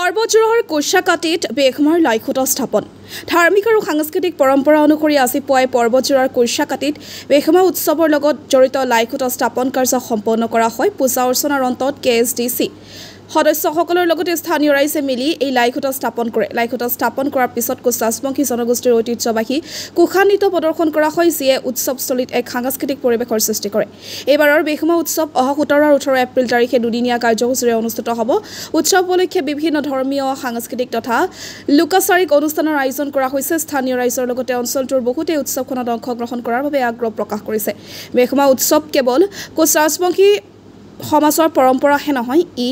পৰ্বতজোৰৰ কোষাকাটিত বেগমাৰ লাইখুটা স্থাপন ধাৰ্মিক আৰু সাংস্কৃতিক পৰম্পৰা অনুসৰি আজি পুৱাই পৰ্বতজোৰৰ কোষাকাটিত বেগমা উৎসৱৰ লগত জড়িত লাইখুটা স্থাপন কাৰ্য সম্পন্ন কৰা হয়। পূজা অৰ্চনাৰ অন্তত KSDC সদস্যসকলৰ লগতে স্থানীয় ৰাইজে মিলি এই লাইখুটা স্থাপন কৰে। লাইখুটা স্থাপন কৰাৰ পিছত কোচ ৰাজবংশী জনগোষ্ঠীৰ ঐতিহ্যবাহী কুশানৃত্য প্ৰদৰ্শন কৰা হয়, যিয়ে উৎসৱস্থলীত এক সাংস্কৃতিক পৰিৱেশৰ সৃষ্টি কৰে। এইবাৰৰ বেগমা উৎসৱ অহা 17 আৰু 18 এপ্ৰিল তাৰিখে দুদিনীয়া কাৰ্যসূচীৰে অনুষ্ঠিত হ'ব। উৎসৱ উপলক্ষে বিভিন্ন ধৰ্মীয় সাংস্কৃতিক তথা লোকাচাৰিক অনুষ্ঠানৰ আয়োজন কৰা হৈছে। স্থানীয় ৰাইজৰ লগতে অঞ্চলটোৰ বহুতে উৎসৱখনত অংশগ্ৰহণ কৰাৰ বাবে আগ্ৰহ প্ৰকাশ কৰিছে। বেগমা উৎসৱ কেৱল কোচ ৰাজবংশী সমাজৰ পৰম্পৰাহে নহয়, ই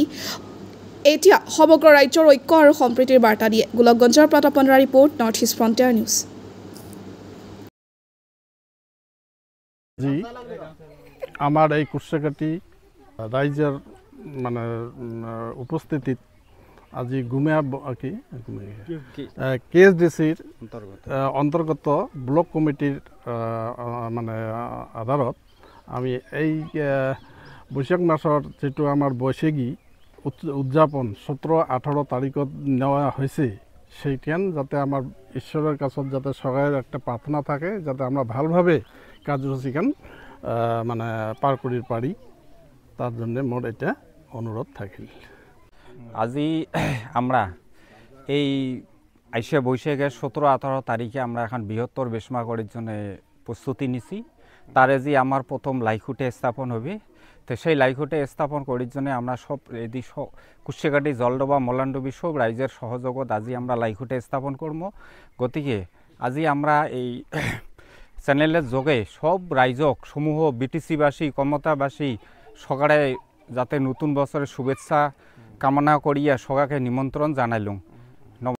এতিয়া সমগ্ৰ ৰাজ্যৰ ঐক্য আৰু সম্প্ৰীতিৰ বাৰ্তা দিয়ে। গোলকগঞ্জৰ পৰা তপনৰা report, north east frontier news. আমাৰ এই কোষাকাটি ৰাইজৰ মানে উপস্থিতিত আজি KSDCৰ অন্তৰ্গত ব্লক কমিটিৰ মানে আধাৰত আমি এই বৈশাখ মাসৰ যেটো আমাৰ বৈশাখী উদযাপন 17-18 তাৰিখত নেওয়া হৈছে, সেইখান যাতে আমাৰ ঈশ্বৰৰ কাছত যাতে সহায়ৰ একটা প্রার্থনা থাকে, যাতে আমরা ভালভাবে কার্যসূচীখান মানে পার করি পারি, তার জন্য মোর এটা অনুরোধ থাকিল। আজি আমরা এই আইসা বৈশাখের 17-18 তারিখে আমরা এখন বৃহত্তর বেশমা করার জন্য প্রস্তুতি নিছি। তারে যে আমার প্রথম লাইখুটে স্থাপন হবে, তো সেই লাইখুটে স্থাপন করার জন্য আমরা সব রেডি, কুশাকাটি জলডোবা মলানডুবি সব রাইজের সহযোগত আজি আমরা লাইখুটে স্থাপন করব। গতিকে আজি আমরা এই চ্যানেলের যোগে সব রাইজক সমূহ বিটিসিবাসী কমতাবাসী সকালে যাতে নতুন বছরের শুভেচ্ছা কামনা করিয়া সবাইকে নিমন্ত্রণ জানাইলুম।